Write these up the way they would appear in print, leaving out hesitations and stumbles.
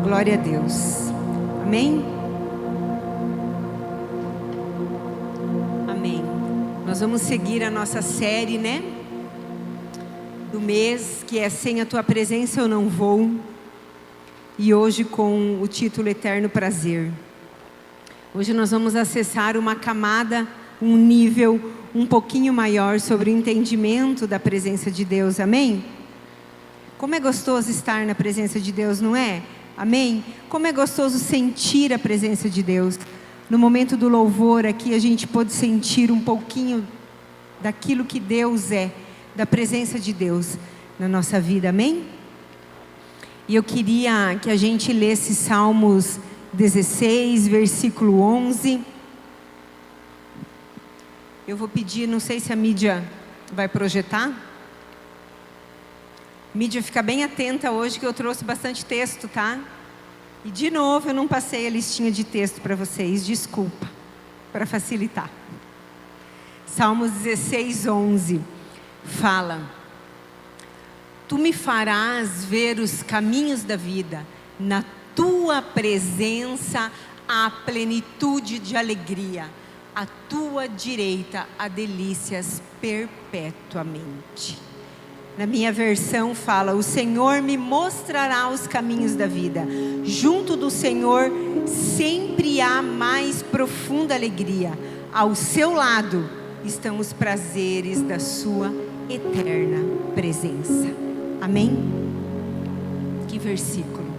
Glória a Deus. Amém? Amém. Nós vamos seguir a nossa série, né? Do mês, que é Sem a Tua Presença Eu Não Vou. E hoje com o título Eterno Prazer. Hoje nós vamos acessar uma camada, um nível um pouquinho maior sobre o entendimento da presença de Deus. Amém? Como é gostoso estar na presença de Deus, não é? Amém? Como é gostoso sentir a presença de Deus. No momento do louvor aqui a gente pôde sentir um pouquinho daquilo que Deus é, da presença de Deus na nossa vida, amém? E eu queria que a gente lesse Salmos 16, versículo 11. Eu vou pedir, não sei se a mídia vai projetar. Mídia, fica bem atenta hoje que eu trouxe bastante texto, tá? E de novo eu não passei a listinha de texto para vocês, desculpa, para facilitar. Salmos 16, 11, fala: Tu me farás ver os caminhos da vida, na tua presença há plenitude de alegria, à tua direita há delícias perpetuamente. Na minha versão fala: o Senhor me mostrará os caminhos da vida. Junto do Senhor sempre há mais profunda alegria. Ao seu lado estão os prazeres da sua eterna presença. Amém? Que versículo.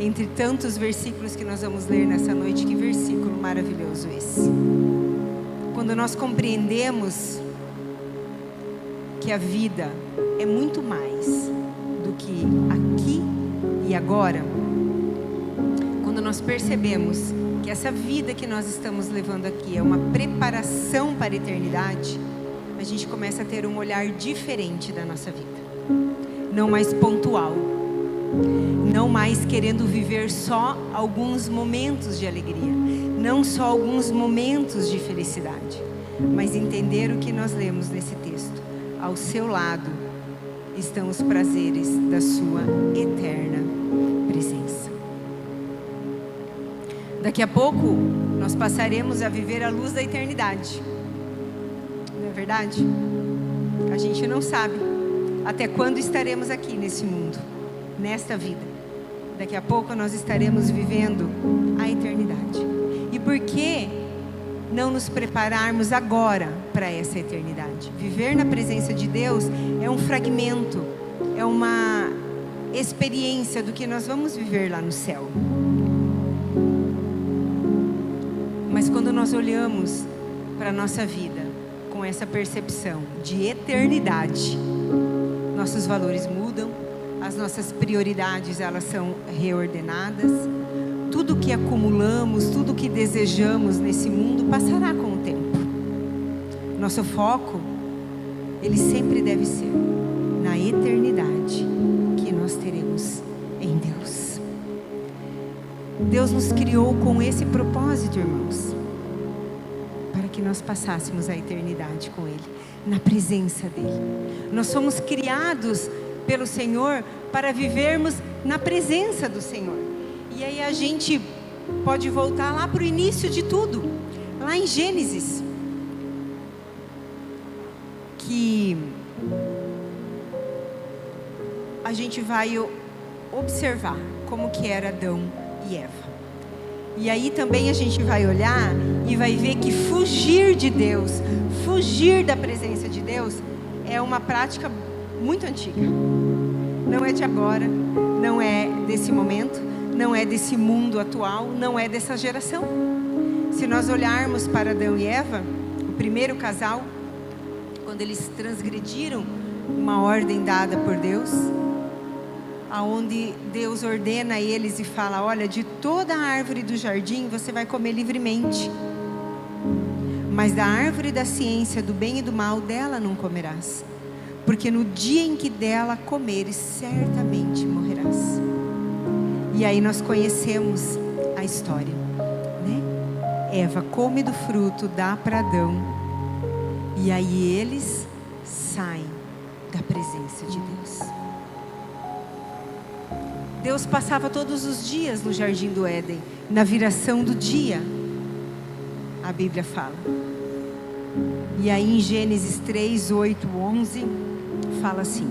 Entre tantos versículos que nós vamos ler nessa noite, que versículo maravilhoso esse. Quando nós compreendemos que a vida é muito mais do que aqui e agora, quando nós percebemos que essa vida que nós estamos levando aqui é uma preparação para a eternidade, a gente começa a ter um olhar diferente da nossa vida, não mais pontual, não mais querendo viver só alguns momentos de alegria, não só alguns momentos de felicidade, mas entender o que nós lemos nesse texto. Ao seu lado estão os prazeres da sua eterna presença. Daqui a pouco nós passaremos a viver a luz da eternidade. Não é verdade? A gente não sabe até quando estaremos aqui nesse mundo, nesta vida. Daqui a pouco nós estaremos vivendo a eternidade. E por que não nos prepararmos agora para essa eternidade? Viver na presença de Deus é um fragmento, é uma experiência do que nós vamos viver lá no céu. Mas quando nós olhamos para a nossa vida com essa percepção de eternidade, nossos valores mudam, as nossas prioridades elas são reordenadas. Tudo que acumulamos, tudo que desejamos nesse mundo passará com o tempo. Nosso foco, ele sempre deve ser na eternidade que nós teremos em Deus. Deus nos criou com esse propósito, irmãos, para que nós passássemos a eternidade com Ele, na presença dEle. Nós somos criados pelo Senhor para vivermos na presença do Senhor. E aí a gente pode voltar lá para o início de tudo, lá em Gênesis, que a gente vai observar como que era Adão e Eva. E aí também a gente vai olhar e vai ver que fugir de Deus, fugir da presença de Deus, é uma prática muito antiga. Não é de agora, não é desse momento, não é desse mundo atual, não é dessa geração. Se nós olharmos para Adão e Eva, o primeiro casal, quando eles transgrediram uma ordem dada por Deus, aonde Deus ordena a eles e fala: olha, de toda a árvore do jardim você vai comer livremente, mas da árvore da ciência do bem e do mal, dela não comerás, porque no dia em que dela comeres, certamente morrerás. E aí nós conhecemos a história, né? Eva come do fruto, dá para Adão, e aí eles saem da presença de Deus. Deus passava todos os dias no jardim do Éden, na viração do dia, a Bíblia fala. E aí em Gênesis 3, 8, 11, fala assim: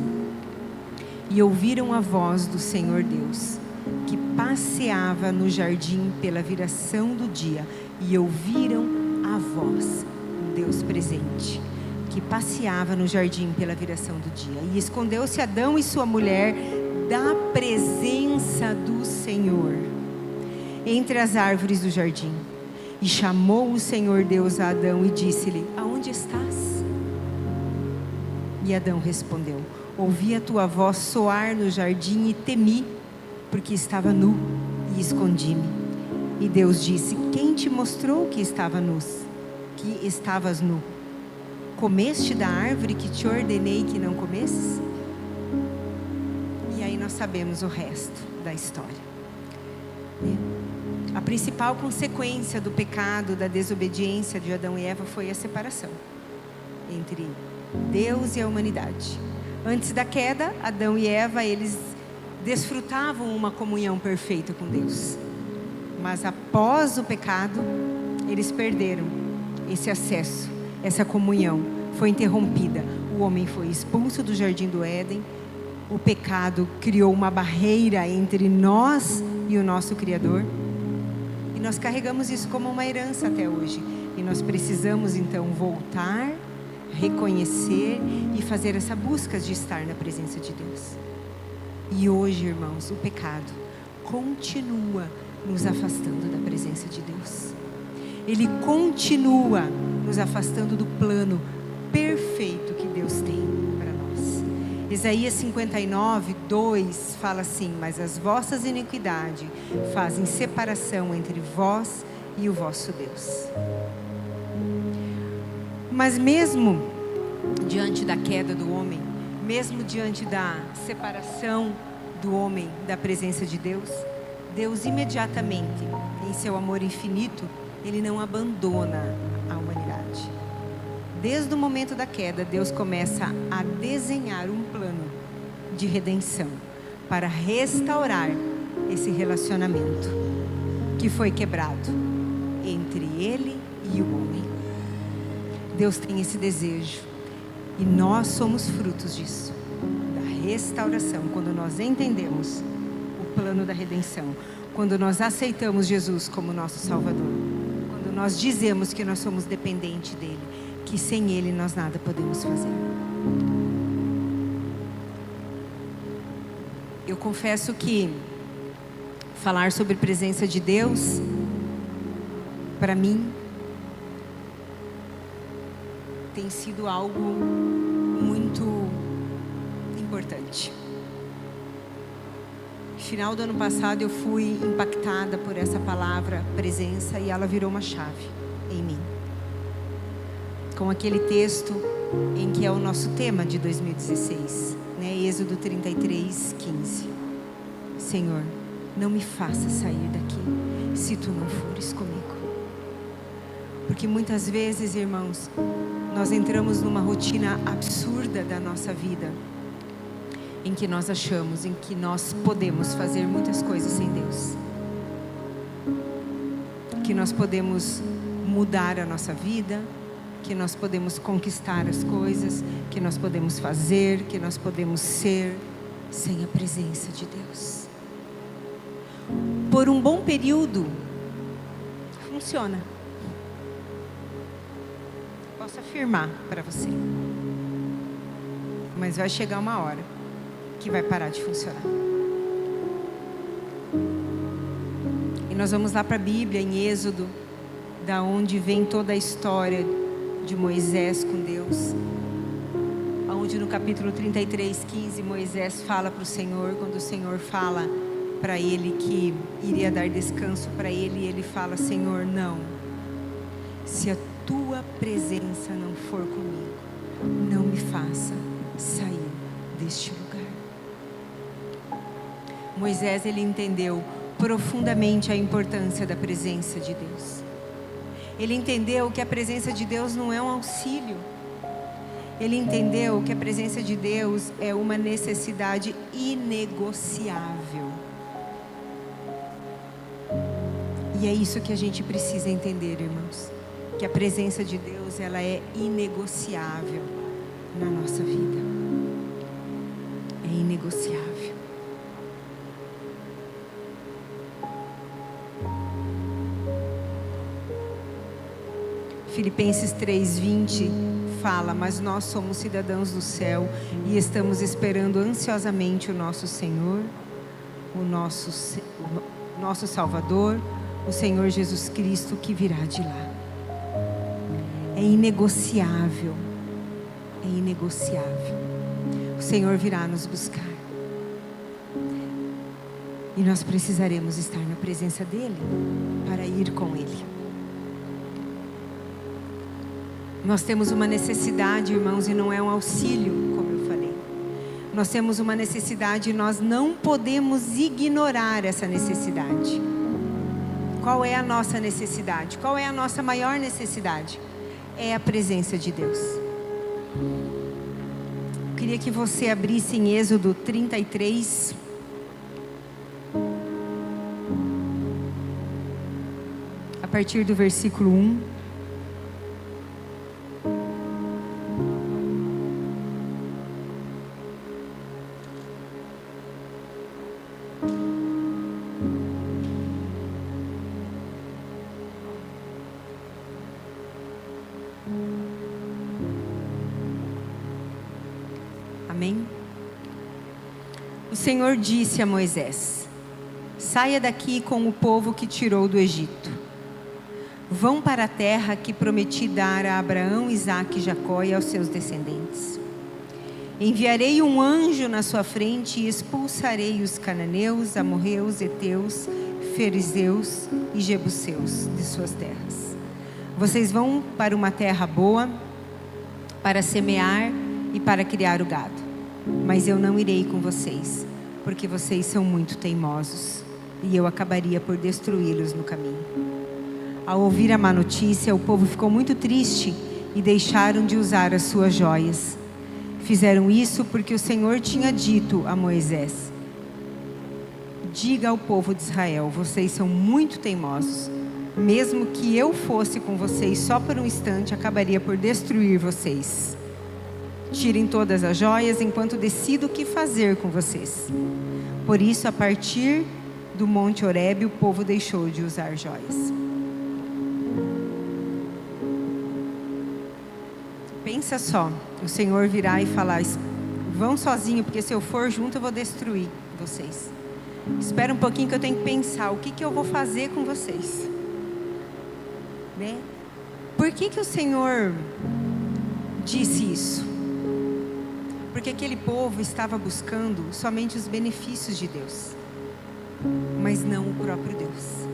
e ouviram a voz do Senhor Deus, que passeava no jardim pela viração do dia, e ouviram a voz, Deus presente, que passeava no jardim pela viração do dia. E escondeu-se Adão e sua mulher da presença do Senhor entre as árvores do jardim. E chamou o Senhor Deus a Adão e disse-lhe: aonde estás? E Adão respondeu: ouvi a tua voz soar no jardim e temi, porque estava nu e escondi-me. E Deus disse: quem te mostrou que estavas nu? Comeste da árvore que te ordenei que não comesses? E aí nós sabemos o resto da história. A principal consequência do pecado, da desobediência de Adão e Eva foi a separação entre Deus e a humanidade. Antes da queda, Adão e Eva, eles desfrutavam uma comunhão perfeita com Deus. Mas após o pecado, eles perderam esse acesso, essa comunhão foi interrompida. O homem foi expulso do jardim do Éden. O pecado criou uma barreira entre nós e o nosso Criador. E nós carregamos isso como uma herança até hoje. E nós precisamos então voltar, reconhecer e fazer essa busca de estar na presença de Deus. E hoje, irmãos, o pecado continua nos afastando da presença de Deus. Ele continua nos afastando do plano perfeito que Deus tem para nós. Isaías 59, 2 fala assim: mas as vossas iniquidades fazem separação entre vós e o vosso Deus. Mas mesmo diante da queda do homem, mesmo diante da separação do homem da presença de Deus, Deus imediatamente, em seu amor infinito, Ele não abandona a humanidade. Desde o momento da queda, Deus começa a desenhar um plano de redenção para restaurar esse relacionamento que foi quebrado entre Ele e o homem. Deus tem esse desejo e nós somos frutos disso, da restauração, quando nós entendemos o plano da redenção, quando nós aceitamos Jesus como nosso Salvador, quando nós dizemos que nós somos dependentes dEle, que sem Ele nós nada podemos fazer. Eu confesso que falar sobre a presença de Deus, para mim, tem sido algo muito importante. No final do ano passado eu fui impactada por essa palavra presença e ela virou uma chave em mim. Com aquele texto em que é o nosso tema de 2016, né? Êxodo 33, 15. Senhor, não me faça sair daqui se tu não fores comigo. Porque muitas vezes, irmãos, nós entramos numa rotina absurda da nossa vida, em que nós achamos, em que nós podemos fazer muitas coisas sem Deus, que nós podemos mudar a nossa vida, que nós podemos conquistar as coisas, que nós podemos fazer, que nós podemos ser, sem a presença de Deus. Por um bom período, funciona. Posso afirmar para você. Mas vai chegar uma hora que vai parar de funcionar. E nós vamos lá para a Bíblia, em Êxodo, da onde vem toda a história de Moisés com Deus, onde no capítulo 33, 15, Moisés fala para o Senhor, quando o Senhor fala para ele que iria dar descanso para ele, e ele fala: Senhor, não, se a tua presença não for comigo, não me faça sair deste lugar. Moisés, ele entendeu profundamente a importância da presença de Deus. Ele entendeu que a presença de Deus não é um auxílio. Ele entendeu que a presença de Deus é uma necessidade inegociável E é isso que a gente precisa entender, irmãos. Que a presença de Deus, ela é inegociável na nossa vida. É inegociável. Filipenses 3:20 fala: mas nós somos cidadãos do céu e estamos esperando ansiosamente o nosso Senhor, o nosso Salvador, o Senhor Jesus Cristo, que virá de lá. É inegociável. É inegociável. O Senhor virá nos buscar. E nós precisaremos estar na presença dEle para ir com Ele. Nós temos uma necessidade, irmãos, e não é um auxílio, como eu falei. Nós temos uma necessidade e nós não podemos ignorar essa necessidade. Qual é a nossa necessidade? Qual é a nossa maior necessidade? É a presença de Deus. Eu queria que você abrisse em Êxodo 33. A partir do versículo 1. Amém? O Senhor disse a Moisés: saia daqui com o povo que tirou do Egito. Vão para a terra que prometi dar a Abraão, Isaque e Jacó e aos seus descendentes. Enviarei um anjo na sua frente e expulsarei os cananeus, amorreus, heteus, fariseus e jebuseus de suas terras. Vocês vão para uma terra boa, para semear e para criar o gado. Mas eu não irei com vocês, porque vocês são muito teimosos, e eu acabaria por destruí-los no caminho. Ao ouvir a má notícia, o povo ficou muito triste e deixaram de usar as suas joias. Fizeram isso porque o Senhor tinha dito a Moisés: diga ao povo de Israel, vocês são muito teimosos. Mesmo que eu fosse com vocês só por um instante, acabaria por destruir vocês. Tirem todas as joias enquanto decido o que fazer com vocês. Por isso, a partir do Monte Horebe, o povo deixou de usar joias. Pensa só, o Senhor virá e falar: vão sozinho, porque se eu for junto eu vou destruir vocês. Espera um pouquinho que eu tenho que pensar, o que eu vou fazer com vocês? Né? Por que o Senhor disse isso? Porque aquele povo estava buscando somente os benefícios de Deus, mas não o próprio Deus.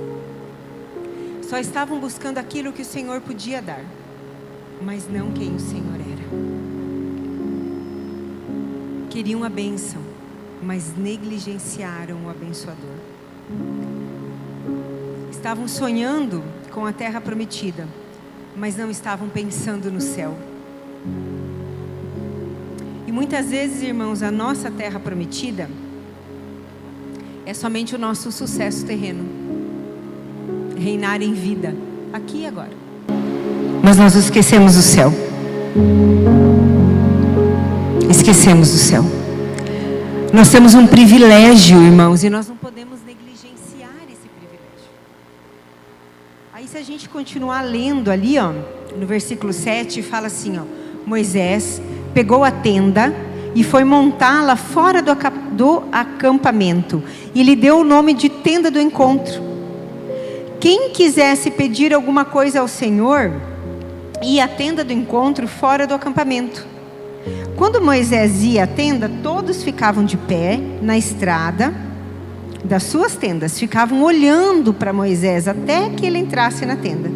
Só estavam buscando aquilo que o Senhor podia dar, mas não quem o Senhor era. Queriam a bênção, mas negligenciaram o abençoador. Estavam sonhando com a terra prometida, mas não estavam pensando no céu. E muitas vezes, irmãos, a nossa terra prometida é somente o nosso sucesso terreno. Reinar em vida, aqui e agora. Mas nós esquecemos o céu. Esquecemos o céu. Nós temos um privilégio, irmãos, e nós não podemos negligenciar esse privilégio. Aí se a gente continuar lendo ali, ó, no versículo 7, fala assim, ó: Moisés pegou a tenda e foi montá-la fora do acampamento e lhe deu o nome de tenda do encontro. Quem quisesse pedir alguma coisa ao Senhor, ia à tenda do encontro fora do acampamento. Quando Moisés ia à tenda, todos ficavam de pé na estrada das suas tendas, ficavam olhando para Moisés até que ele entrasse na tenda.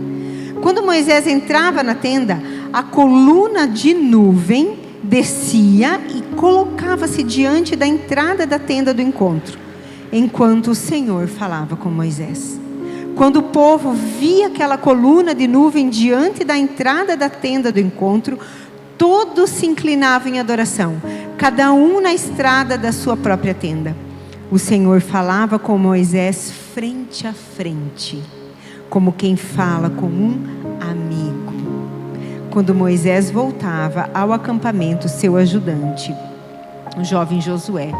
Quando Moisés entrava na tenda, a coluna de nuvem descia e colocava-se diante da entrada da tenda do encontro, enquanto o Senhor falava com Moisés. Quando o povo via aquela coluna de nuvem diante da entrada da tenda do encontro, todos se inclinavam em adoração, cada um na estrada da sua própria tenda. O Senhor falava com Moisés frente a frente. como quem fala com um amigo. Quando Moisés voltava ao acampamento, seu ajudante, o jovem Josué,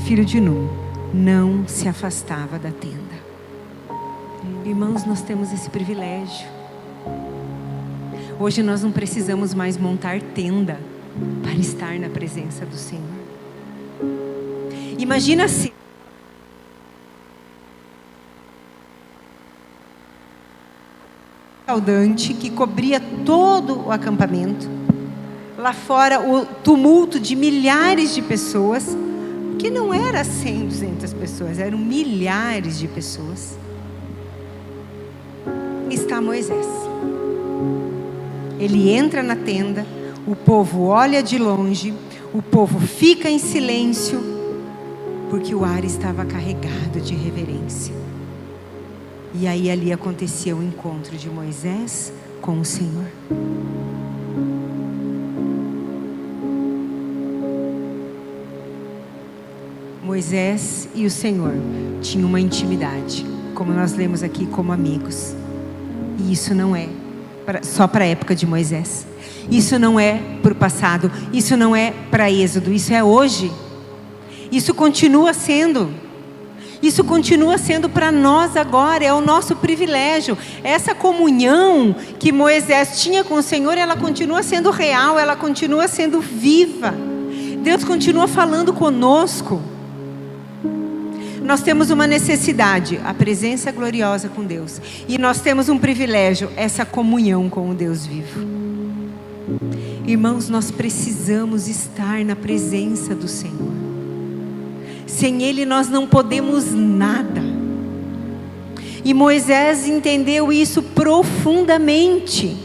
filho de Nun, não se afastava da tenda. Irmãos, nós temos esse privilégio. Hoje nós não precisamos mais montar tenda para estar na presença do Senhor. Imagina se saudante que cobria todo o acampamento. Lá fora o tumulto de milhares de pessoas, que não era 100, 200 pessoas, eram milhares de pessoas. Está Moisés. Ele entra na tenda, o povo olha de longe, o povo fica em silêncio, porque o ar estava carregado de reverência. E aí ali acontecia o encontro de Moisés com o Senhor. Moisés e o Senhor tinham uma intimidade, como nós lemos aqui, como amigos. E isso não é só para a época de Moisés. Isso não é para o passado. Isso não é para Êxodo. Isso é hoje. Isso continua sendo. Isso continua sendo para nós agora. É o nosso privilégio. Essa comunhão que Moisés tinha com o Senhor, ela continua sendo real. Ela continua sendo viva. Deus continua falando conosco. Nós temos uma necessidade, a presença gloriosa com Deus. E nós temos um privilégio, essa comunhão com o Deus vivo. Irmãos, nós precisamos estar na presença do Senhor. Sem Ele nós não podemos nada. E Moisés entendeu isso profundamente.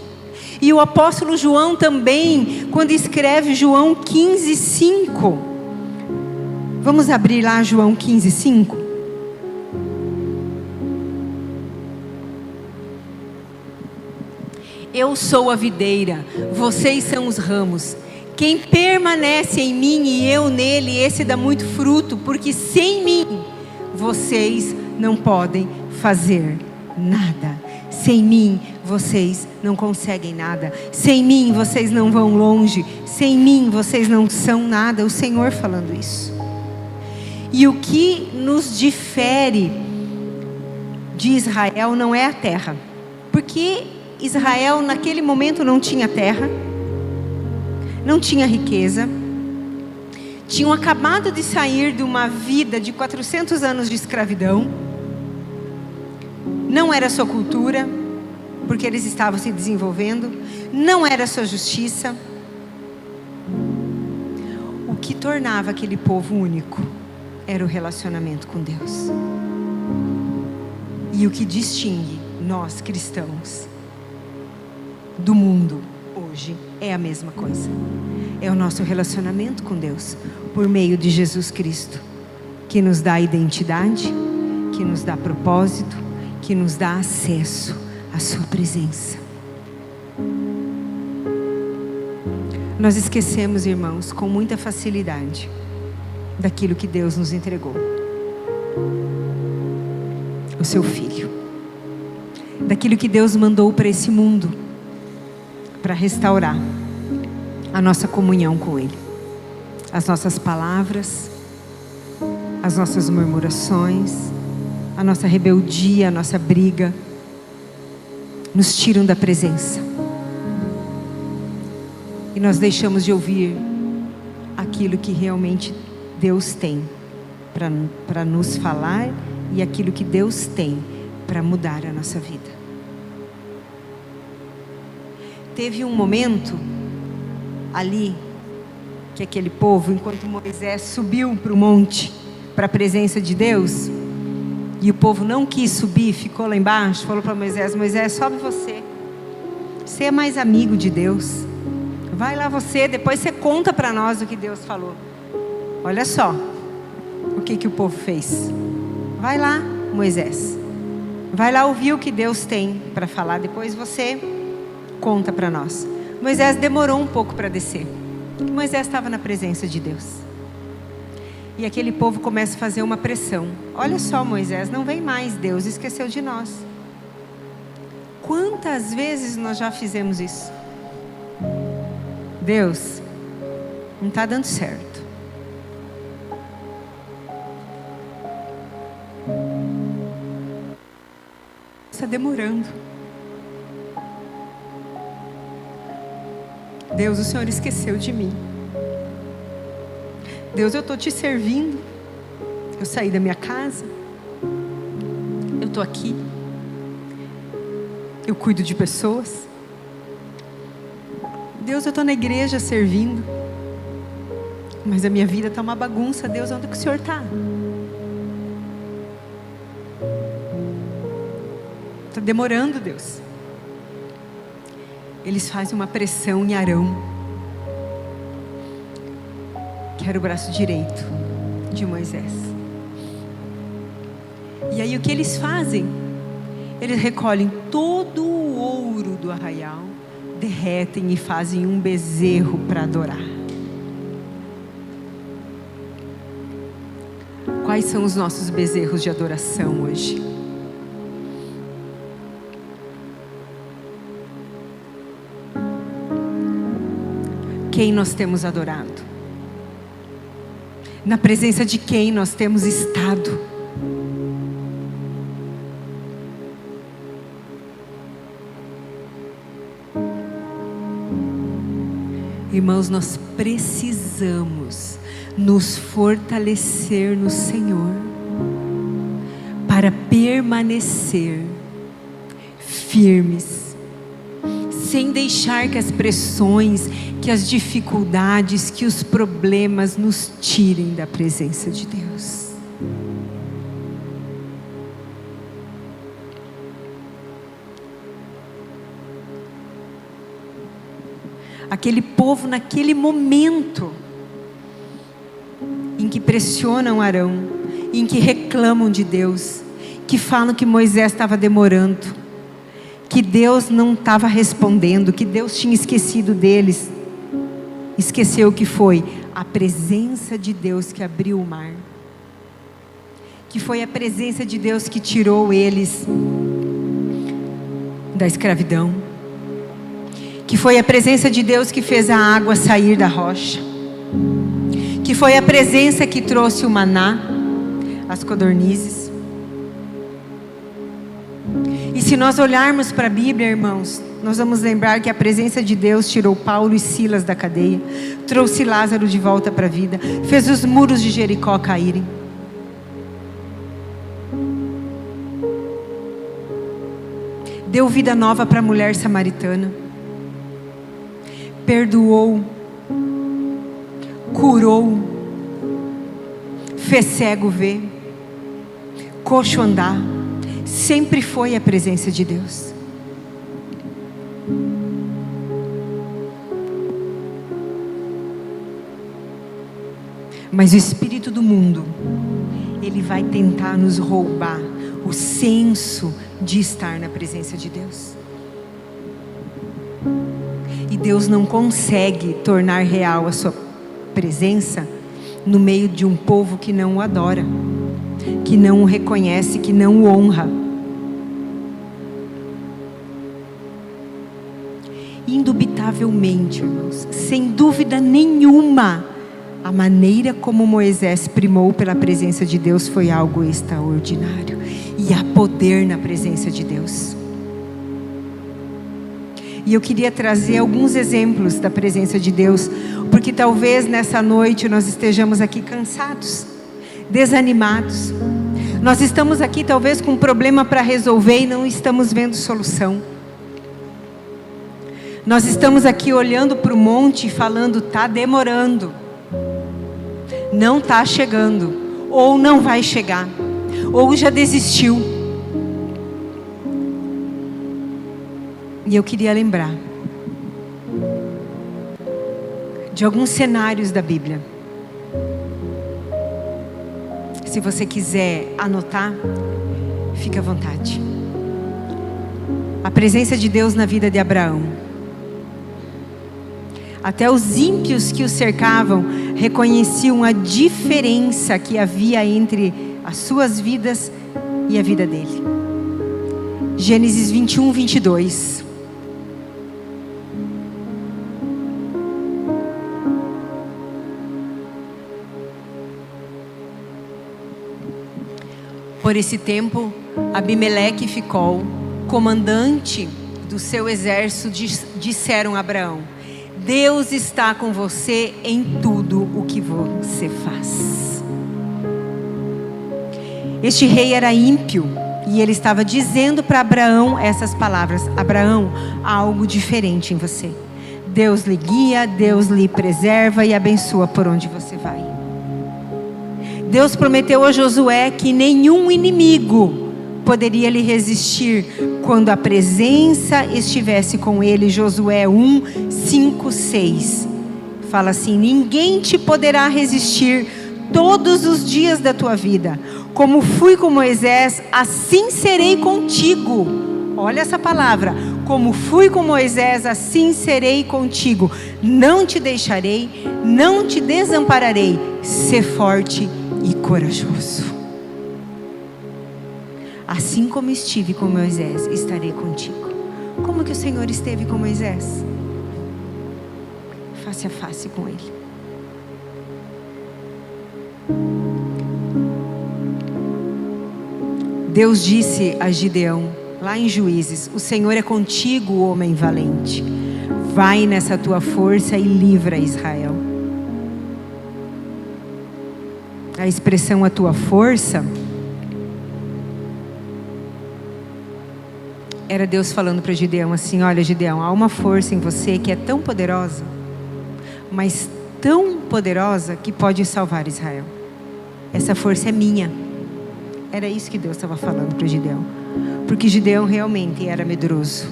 E o apóstolo João também, quando escreve João 15:5. Vamos abrir lá João 15:5. Eu sou a videira, vocês são os ramos. Quem permanece em mim e eu nele, esse dá muito fruto, porque sem mim vocês não podem fazer nada. Sem mim vocês não conseguem nada. Sem mim vocês não vão longe. Sem mim vocês não são nada. O Senhor falando isso. E o que nos difere de Israel não é a terra. Porque Israel naquele momento não tinha terra, não tinha riqueza, tinham acabado de sair de uma vida de 400 anos de escravidão, não era sua cultura, porque eles estavam se desenvolvendo, não era sua justiça. O que tornava aquele povo único era o relacionamento com Deus. E o que distingue nós cristãos do mundo hoje é a mesma coisa. É o nosso relacionamento com Deus por meio de Jesus Cristo, que nos dá identidade, que nos dá propósito, que nos dá acesso à sua presença. Nós esquecemos, irmãos, com muita facilidade daquilo que Deus nos entregou. O seu Filho. Daquilo que Deus mandou para esse mundo, para restaurar a nossa comunhão com Ele. As nossas palavras, as nossas murmurações, a nossa rebeldia, a nossa briga, nos tiram da presença. E nós deixamos de ouvir aquilo que realmente Deus tem para nos falar e aquilo que Deus tem para mudar a nossa vida. Teve um momento ali que aquele povo, enquanto Moisés subiu para o monte, para a presença de Deus, e o povo não quis subir, ficou lá embaixo, falou para Moisés: Moisés, sobe você. Você é mais amigo de Deus. Vai lá você, depois você conta para nós o que Deus falou. Olha só o que o povo fez. Vai lá, Moisés. Vai lá ouvir o que Deus tem para falar. Depois você conta para nós. Moisés demorou um pouco para descer. Moisés estava na presença de Deus. E aquele povo começa a fazer uma pressão. Olha só, Moisés, não vem mais. Deus esqueceu de nós. Quantas vezes nós já fizemos isso? Deus, não está dando certo. Está demorando. Deus, o Senhor esqueceu de mim. Deus, eu estou te servindo. Eu saí da minha casa. Eu estou aqui. Eu cuido de pessoas. Deus, eu estou na igreja servindo. Mas a minha vida está uma bagunça. Deus, onde que o Senhor está? Está demorando, Deus. Eles fazem uma pressão em Arão, que era o braço direito de Moisés. E aí o que eles fazem? Eles recolhem todo o ouro do arraial, derretem e fazem um bezerro para adorar. Quais são os nossos bezerros de adoração hoje? Quem nós temos adorado? Na presença de quem nós temos estado? Irmãos, nós precisamos nos fortalecer no Senhor para permanecer firmes, sem deixar que as pressões, que as dificuldades, que os problemas nos tirem da presença de Deus. Aquele povo, naquele momento em que pressionam Arão, em que reclamam de Deus, que falam que Moisés estava demorando, que Deus não estava respondendo, que Deus tinha esquecido deles. Esqueceu o que foi? A presença de Deus que abriu o mar, que foi a presença de Deus que tirou eles da escravidão, que foi a presença de Deus que fez a água sair da rocha, que foi a presença que trouxe o maná, as codornizes. E se nós olharmos para a Bíblia, irmãos, nós vamos lembrar que a presença de Deus tirou Paulo e Silas da cadeia, trouxe Lázaro de volta para a vida, fez os muros de Jericó caírem. Deu vida nova para a mulher samaritana. Perdoou, curou, fez cego ver, coxo andar. Sempre foi a presença de Deus. Mas o espírito do mundo, ele vai tentar nos roubar o senso de estar na presença de Deus. E Deus não consegue tornar real a sua presença no meio de um povo que não o adora, que não o reconhece, que não o honra. Indubitavelmente, irmãos, sem dúvida nenhuma, a maneira como Moisés primou pela presença de Deus foi algo extraordinário. E há poder na presença de Deus. E eu queria trazer alguns exemplos da presença de Deus, porque talvez nessa noite nós estejamos aqui cansados, desanimados. Nós estamos aqui talvez com um problema para resolver e não estamos vendo solução. Nós estamos aqui olhando para o monte e falando, está demorando, não está chegando, ou não vai chegar, ou já desistiu. E eu queria lembrar de alguns cenários da Bíblia. Se você quiser anotar, fique à vontade. A presença de Deus na vida de Abraão. Até os ímpios que o cercavam reconheciam a diferença que havia entre as suas vidas e a vida dele. Gênesis 21, 22. Por esse tempo, Abimeleque e Ficol, comandante do seu exército, disseram a Abraão: Deus está com você em tudo o que você faz. Este rei era ímpio e ele estava dizendo para Abraão essas palavras: Abraão, há algo diferente em você. Deus lhe guia, Deus lhe preserva e abençoa por onde você vai. Deus prometeu a Josué que nenhum inimigo poderia lhe resistir quando a presença estivesse com ele. Josué 1, 5, 6. Fala assim: ninguém te poderá resistir todos os dias da tua vida. Como fui com Moisés, assim serei contigo. Olha essa palavra: como fui com Moisés, assim serei contigo. Não te deixarei, não te desampararei. Sê forte e corajoso. Assim como estive com Moisés, estarei contigo. Como que o Senhor esteve com Moisés? Face a face com ele. Deus disse a Gideão, lá em Juízes: o Senhor é contigo, homem valente. Vai nessa tua força e livra Israel. A expressão "a tua força" era Deus falando para Gideão assim: olha, Gideão, há uma força em você que é tão poderosa, mas tão poderosa que pode salvar Israel. Essa força é minha. Era isso que Deus estava falando para Gideão, porque Gideão realmente era medroso,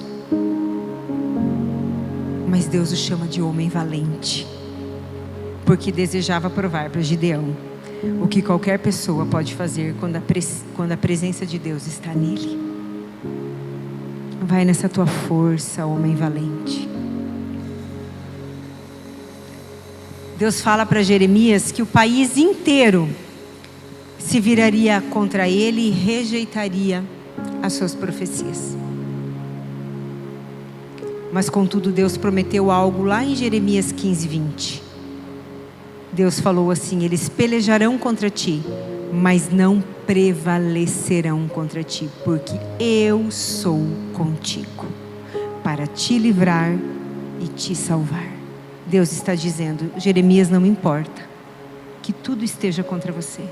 mas Deus o chama de homem valente, porque desejava provar para Gideão o que qualquer pessoa pode fazer quando a presença de Deus está nele. Vai nessa tua força, homem valente. Deus fala para Jeremias que o país inteiro se viraria contra ele e rejeitaria as suas profecias. Mas contudo Deus prometeu algo lá em Jeremias 15, 20. Deus falou assim: eles pelejarão contra ti, mas não prevalecerão contra ti, porque eu sou contigo, para te livrar e te salvar. Deus está dizendo: Jeremias, não importa que tudo esteja contra você,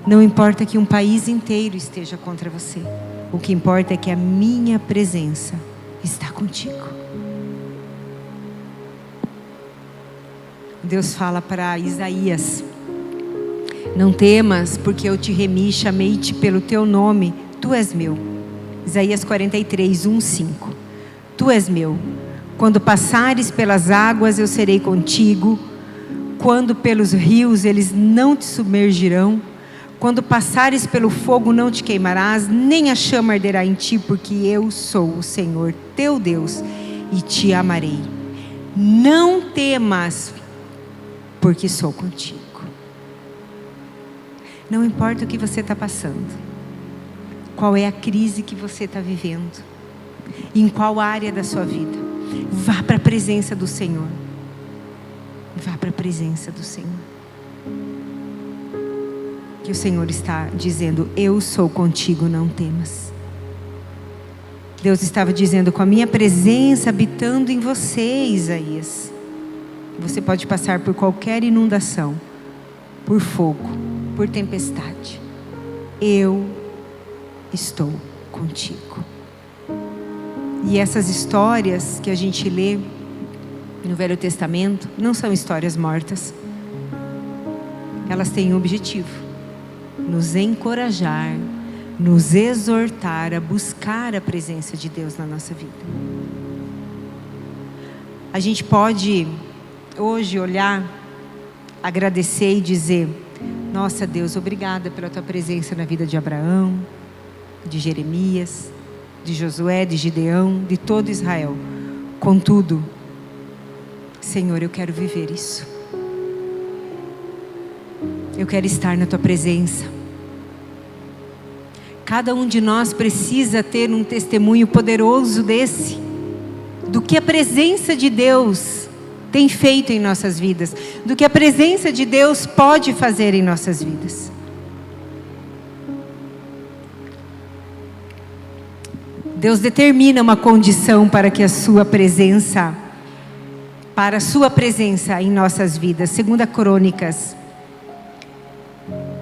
não importa que um país inteiro esteja contra você, o que importa é que a minha presença está contigo. Deus fala para Isaías: não temas, porque eu te remi, chamei-te pelo teu nome, tu és meu. Isaías 43, 1, 5. Tu és meu. Quando passares pelas águas, eu serei contigo. Quando pelos rios, eles não te submergirão. Quando passares pelo fogo, não te queimarás, nem a chama arderá em ti, porque eu sou o Senhor teu Deus e te amarei. Não temas, porque sou contigo. Não importa o que você está passando, qual é a crise que você está vivendo, em qual área da sua vida, vá para a presença do Senhor. Vá para a presença do Senhor. Que o Senhor está dizendo: eu sou contigo, não temas. Deus estava dizendo: com a minha presença habitando em você, Isaías, você pode passar por qualquer inundação, por fogo, por tempestade. Eu estou contigo. E essas histórias que a gente lê no Velho Testamento não são histórias mortas. Elas têm um objetivo: nos encorajar, nos exortar a buscar a presença de Deus na nossa vida. A gente pode hoje olhar, agradecer e dizer: nossa Deus, obrigada pela tua presença na vida de Abraão, de Jeremias, de Josué, de Gideão, de todo Israel. Contudo, Senhor, eu quero viver isso. Eu quero estar na tua presença. Cada um de nós precisa ter um testemunho poderoso desse, do que a presença de Deus tem feito em nossas vidas, do que a presença de Deus pode fazer em nossas vidas. Deus determina uma condição para a sua presença em nossas vidas. 2 Crônicas.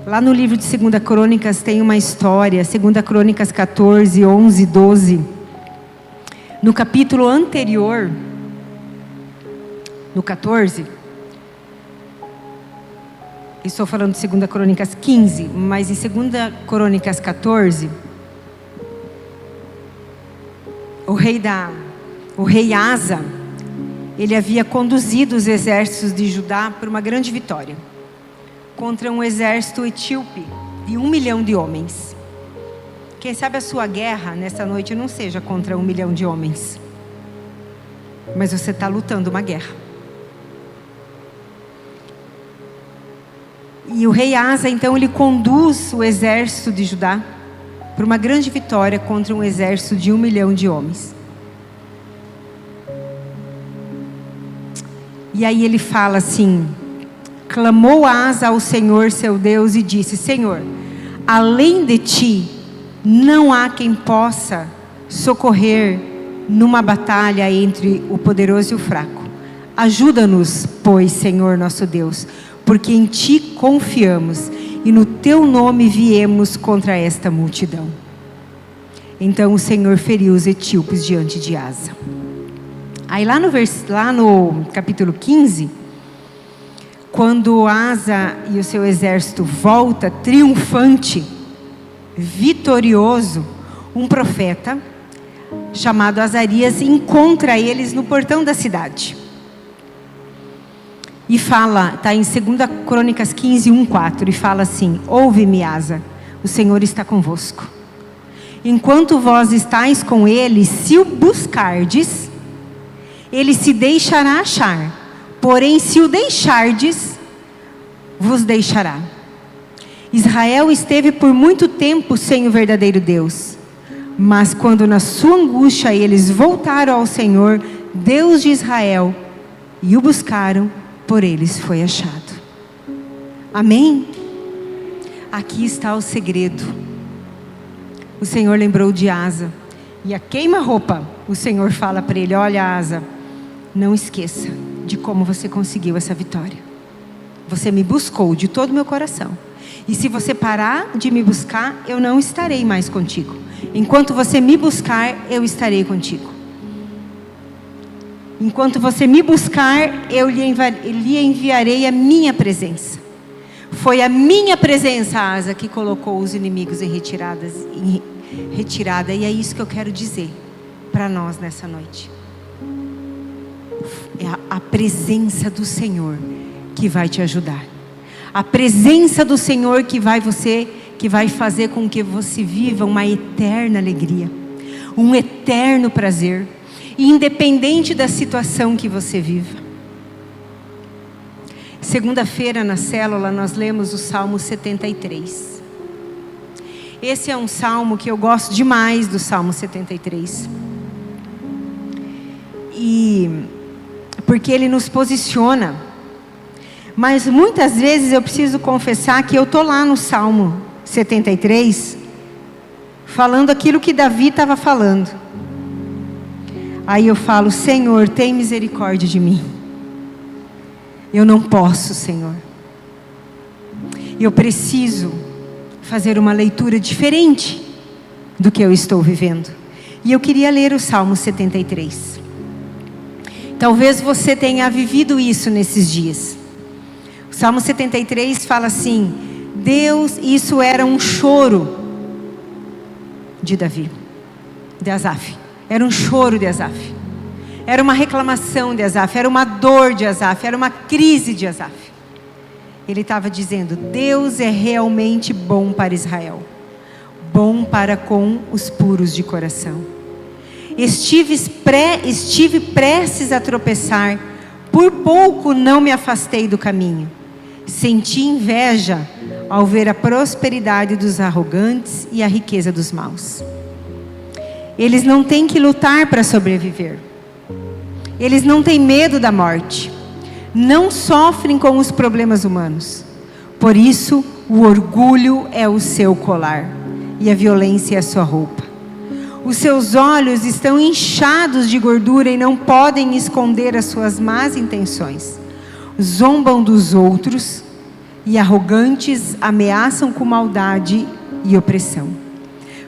Lá no livro de 2 Crônicas tem uma história, 2 Crônicas 14, 11, 12. No capítulo anterior, no 14, estou falando de 2 Crônicas 15, mas em 2 Crônicas 14, o rei Asa, ele havia conduzido os exércitos de Judá por uma grande vitória contra um exército etíope de 1 milhão de homens. Quem sabe a sua guerra nessa noite não seja contra 1 milhão de homens, mas você está lutando uma guerra. E o rei Asa, então, ele conduz o exército de Judá por uma grande vitória contra um exército de 1 milhão de homens. E aí ele fala assim: clamou Asa ao Senhor seu Deus e disse: Senhor, além de ti, não há quem possa socorrer numa batalha entre o poderoso e o fraco. Ajuda-nos, pois, Senhor nosso Deus, porque em ti confiamos e no teu nome viemos contra esta multidão. Então o Senhor feriu os etíopes diante de Asa. Aí lá no capítulo 15, quando Asa e o seu exército volta triunfante, vitorioso, um profeta chamado Azarias encontra eles no portão da cidade. E fala, está em 2 Crônicas 15, 1, 4, e fala assim: ouve-me, Asa, o Senhor está convosco. Enquanto vós estáis com ele, se o buscardes, ele se deixará achar. Porém, se o deixardes, vos deixará. Israel esteve por muito tempo sem o verdadeiro Deus. Mas quando na sua angústia eles voltaram ao Senhor, Deus de Israel, e o buscaram, por eles foi achado. Amém? Aqui está o segredo. O Senhor lembrou de Asa. E a queima-roupa, o Senhor fala para ele: olha, Asa, não esqueça de como você conseguiu essa vitória. Você me buscou de todo o meu coração. E se você parar de me buscar, eu não estarei mais contigo. Enquanto você me buscar, eu estarei contigo. Enquanto você me buscar, eu lhe enviarei a minha presença. Foi a minha presença, Asa, que colocou os inimigos em retirada. E é isso que eu quero dizer para nós nessa noite. É a presença do Senhor que vai te ajudar. A presença do Senhor que vai fazer com que você viva uma eterna alegria, um eterno prazer, independente da situação que você viva. Segunda-feira na célula nós lemos o Salmo 73. Esse é um salmo que eu gosto demais do Salmo 73. Porque ele nos posiciona. Mas muitas vezes eu preciso confessar que eu estou lá no Salmo 73, falando aquilo que Davi estava falando. Aí eu falo: Senhor, tem misericórdia de mim. Eu não posso, Senhor. Eu preciso fazer uma leitura diferente do que eu estou vivendo. E eu queria ler o Salmo 73. Talvez você tenha vivido isso nesses dias. O Salmo 73 fala assim: Deus, isso era um choro de Davi, de Asaf. Era um choro de Asaf. Era uma reclamação de Asaf. Era uma dor de Asaf. Era uma crise de Asaf. Ele estava dizendo: Deus é realmente bom para Israel, bom para com os puros de coração. Estive prestes a tropeçar, por pouco não me afastei do caminho. Senti inveja ao ver a prosperidade dos arrogantes e a riqueza dos maus. Eles não têm que lutar para sobreviver. Eles não têm medo da morte. Não sofrem com os problemas humanos. Por isso, o orgulho é o seu colar e a violência é a sua roupa. Os seus olhos estão inchados de gordura e não podem esconder as suas más intenções. Zombam dos outros e arrogantes ameaçam com maldade e opressão.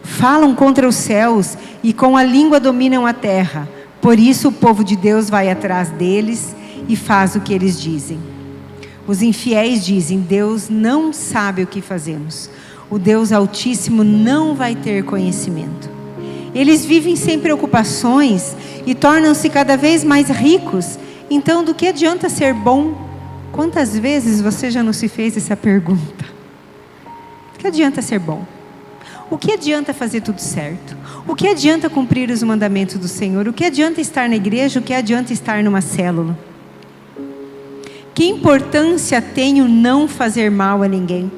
Falam contra os céus e com a língua dominam a terra. Por isso o povo de Deus vai atrás deles e faz o que eles dizem. Os infiéis dizem: Deus não sabe o que fazemos. O Deus Altíssimo não vai ter conhecimento. Eles vivem sem preocupações e tornam-se cada vez mais ricos. Então, do que adianta ser bom? Quantas vezes você já não se fez essa pergunta? O que adianta ser bom? O que adianta fazer tudo certo? O que adianta cumprir os mandamentos do Senhor? O que adianta estar na igreja? O que adianta estar numa célula? Que importância tem o não fazer mal a ninguém?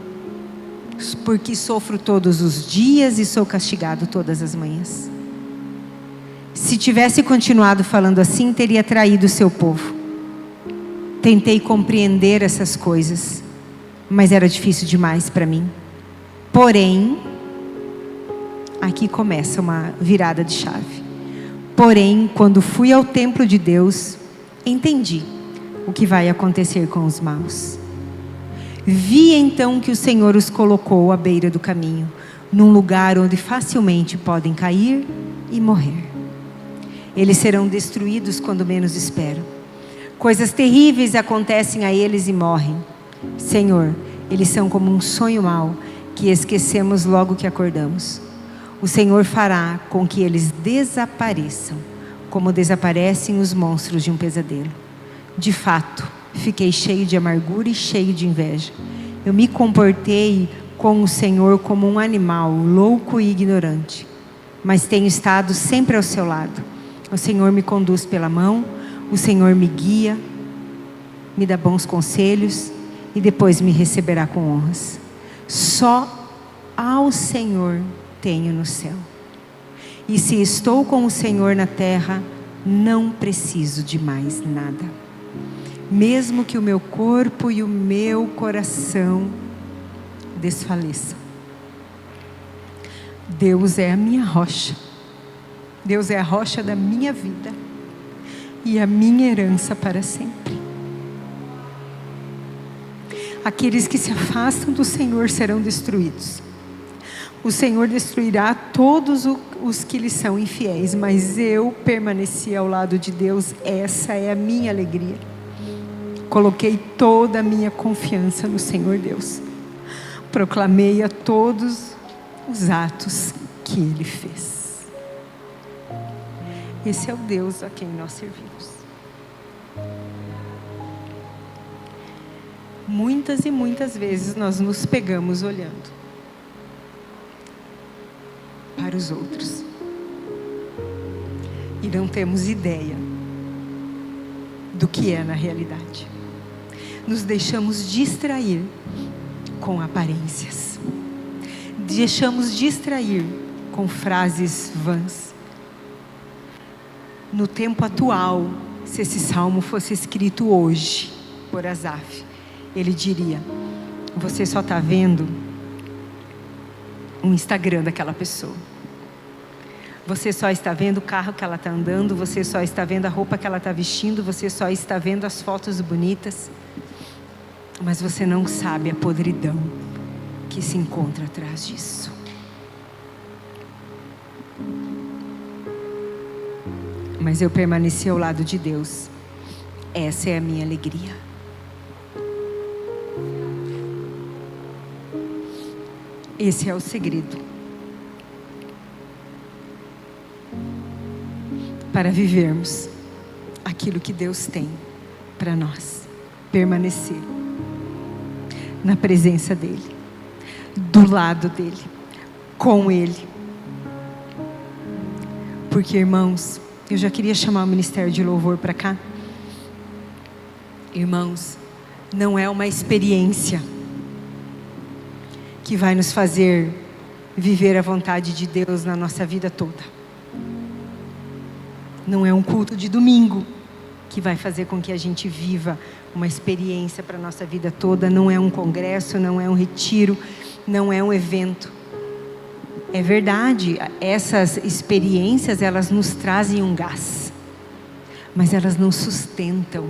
Porque sofro todos os dias e sou castigado todas as manhãs. Se tivesse continuado falando assim, teria traído o seu povo. Tentei compreender essas coisas, mas era difícil demais para mim. Porém, aqui começa uma virada de chave. Porém, quando fui ao templo de Deus, entendi o que vai acontecer com os maus. Vi então que o Senhor os colocou à beira do caminho, num lugar onde facilmente podem cair e morrer. Eles serão destruídos quando menos esperam. Coisas terríveis acontecem a eles e morrem. Senhor, eles são como um sonho mau que esquecemos logo que acordamos. O Senhor fará com que eles desapareçam, como desaparecem os monstros de um pesadelo. De fato, fiquei cheio de amargura e cheio de inveja. Eu me comportei com o Senhor como um animal, louco e ignorante. Mas tenho estado sempre ao seu lado. O Senhor me conduz pela mão, o Senhor me guia, me dá bons conselhos e depois me receberá com honras. Só ao Senhor tenho no céu. E se estou com o Senhor na terra, não preciso de mais nada. Mesmo que o meu corpo e o meu coração desfaleçam. Deus é a minha rocha. Deus é a rocha da minha vida e a minha herança para sempre. Aqueles que se afastam do Senhor serão destruídos. O Senhor destruirá todos os que lhe são infiéis, mas eu permaneci ao lado de Deus. Essa é a minha alegria. Coloquei toda a minha confiança no Senhor Deus. Proclamei a todos os atos que Ele fez. Esse é o Deus a quem nós servimos. Muitas e muitas vezes nós nos pegamos olhando para os outros e não temos ideia do que é na realidade. Nos deixamos distrair com aparências. Deixamos distrair com frases vãs. No tempo atual, se esse salmo fosse escrito hoje por Asaf, ele diria: você só está vendo o Instagram daquela pessoa. Você só está vendo o carro que ela está andando, você só está vendo a roupa que ela está vestindo, você só está vendo as fotos bonitas, mas você não sabe a podridão que se encontra atrás disso. Mas eu permaneci ao lado de Deus. Essa é a minha alegria. Esse é o segredo para vivermos aquilo que Deus tem para nós. Permanecer na presença dEle, do lado dEle, com Ele. Porque, irmãos, eu já queria chamar o Ministério de Louvor para cá. Irmãos, não é uma experiência. que vai nos fazer viver a vontade de Deus na nossa vida toda. Não é um culto de domingo que vai fazer com que a gente viva uma experiência para a nossa vida toda. Não é um congresso, não é um retiro, não é um evento. É verdade, essas experiências, elas nos trazem um gás, mas elas não sustentam.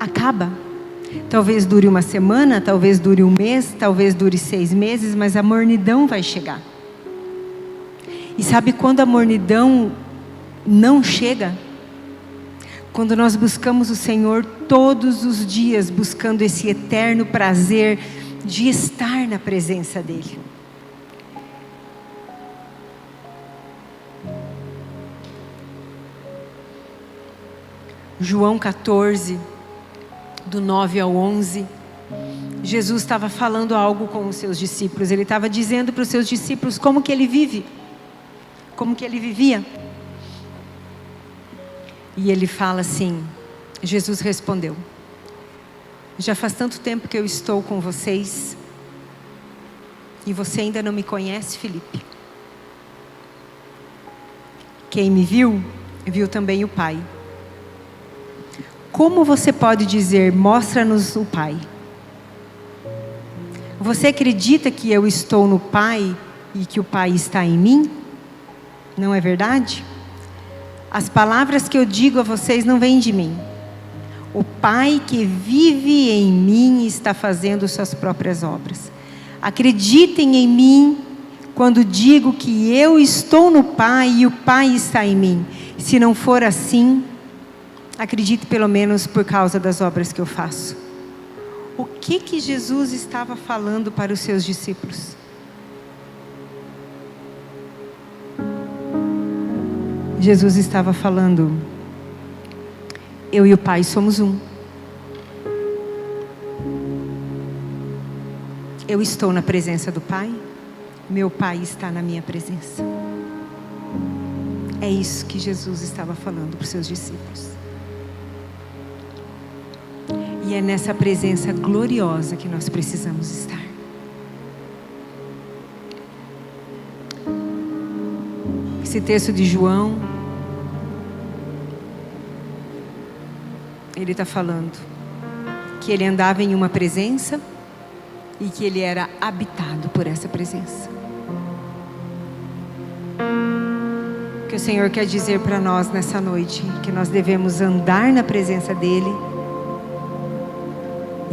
Acaba. Talvez dure uma semana, talvez dure um mês, talvez dure 6 meses, mas a mornidão vai chegar. E sabe quando a mornidão não chega? Quando nós buscamos o Senhor todos os dias, buscando esse eterno prazer de estar na presença dEle. João 14, do 9 ao 11, Jesus estava falando algo com os seus discípulos. Ele estava dizendo para os seus discípulos como que ele vive, como que ele vivia. E ele fala assim, Jesus respondeu: já faz tanto tempo que eu estou com vocês e você ainda não me conhece, Filipe? Quem me viu, viu também o Pai. Como você pode dizer, mostra-nos o Pai? Você acredita que eu estou no Pai e que o Pai está em mim? Não é verdade? As palavras que eu digo a vocês não vêm de mim. O Pai que vive em mim está fazendo suas próprias obras. Acreditem em mim quando digo que eu estou no Pai e o Pai está em mim. Se não for assim, acredite pelo menos por causa das obras que eu faço. O que Jesus estava falando para os seus discípulos? Jesus estava falando: eu e o Pai somos um. Eu estou na presença do Pai, meu Pai está na minha presença. É isso que Jesus estava falando para os seus discípulos. E é nessa presença gloriosa que nós precisamos estar. Esse texto de João, ele está falando que ele andava em uma presença e que ele era habitado por essa presença. O que o Senhor quer dizer para nós nessa noite, que nós devemos andar na presença dEle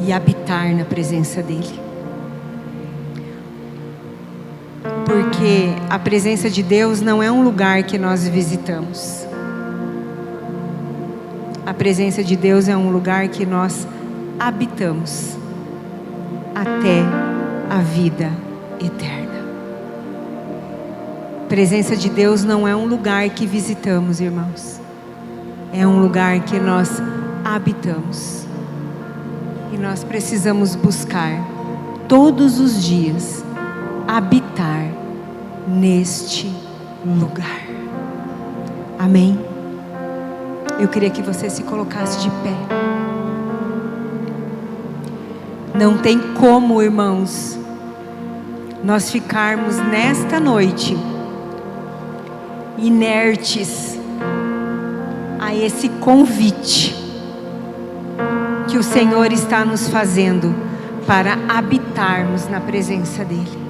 e habitar na presença dEle. Porque a presença de Deus não é um lugar que nós visitamos. A presença de Deus é um lugar que nós habitamos até a vida eterna. A presença de Deus não é um lugar que visitamos, irmãos. É um lugar que nós habitamos. E nós precisamos buscar todos os dias habitar neste lugar. Amém? Eu queria que você se colocasse de pé. Não tem como, irmãos, nós ficarmos nesta noite inertes a esse convite que o Senhor está nos fazendo para habitarmos na presença dEle.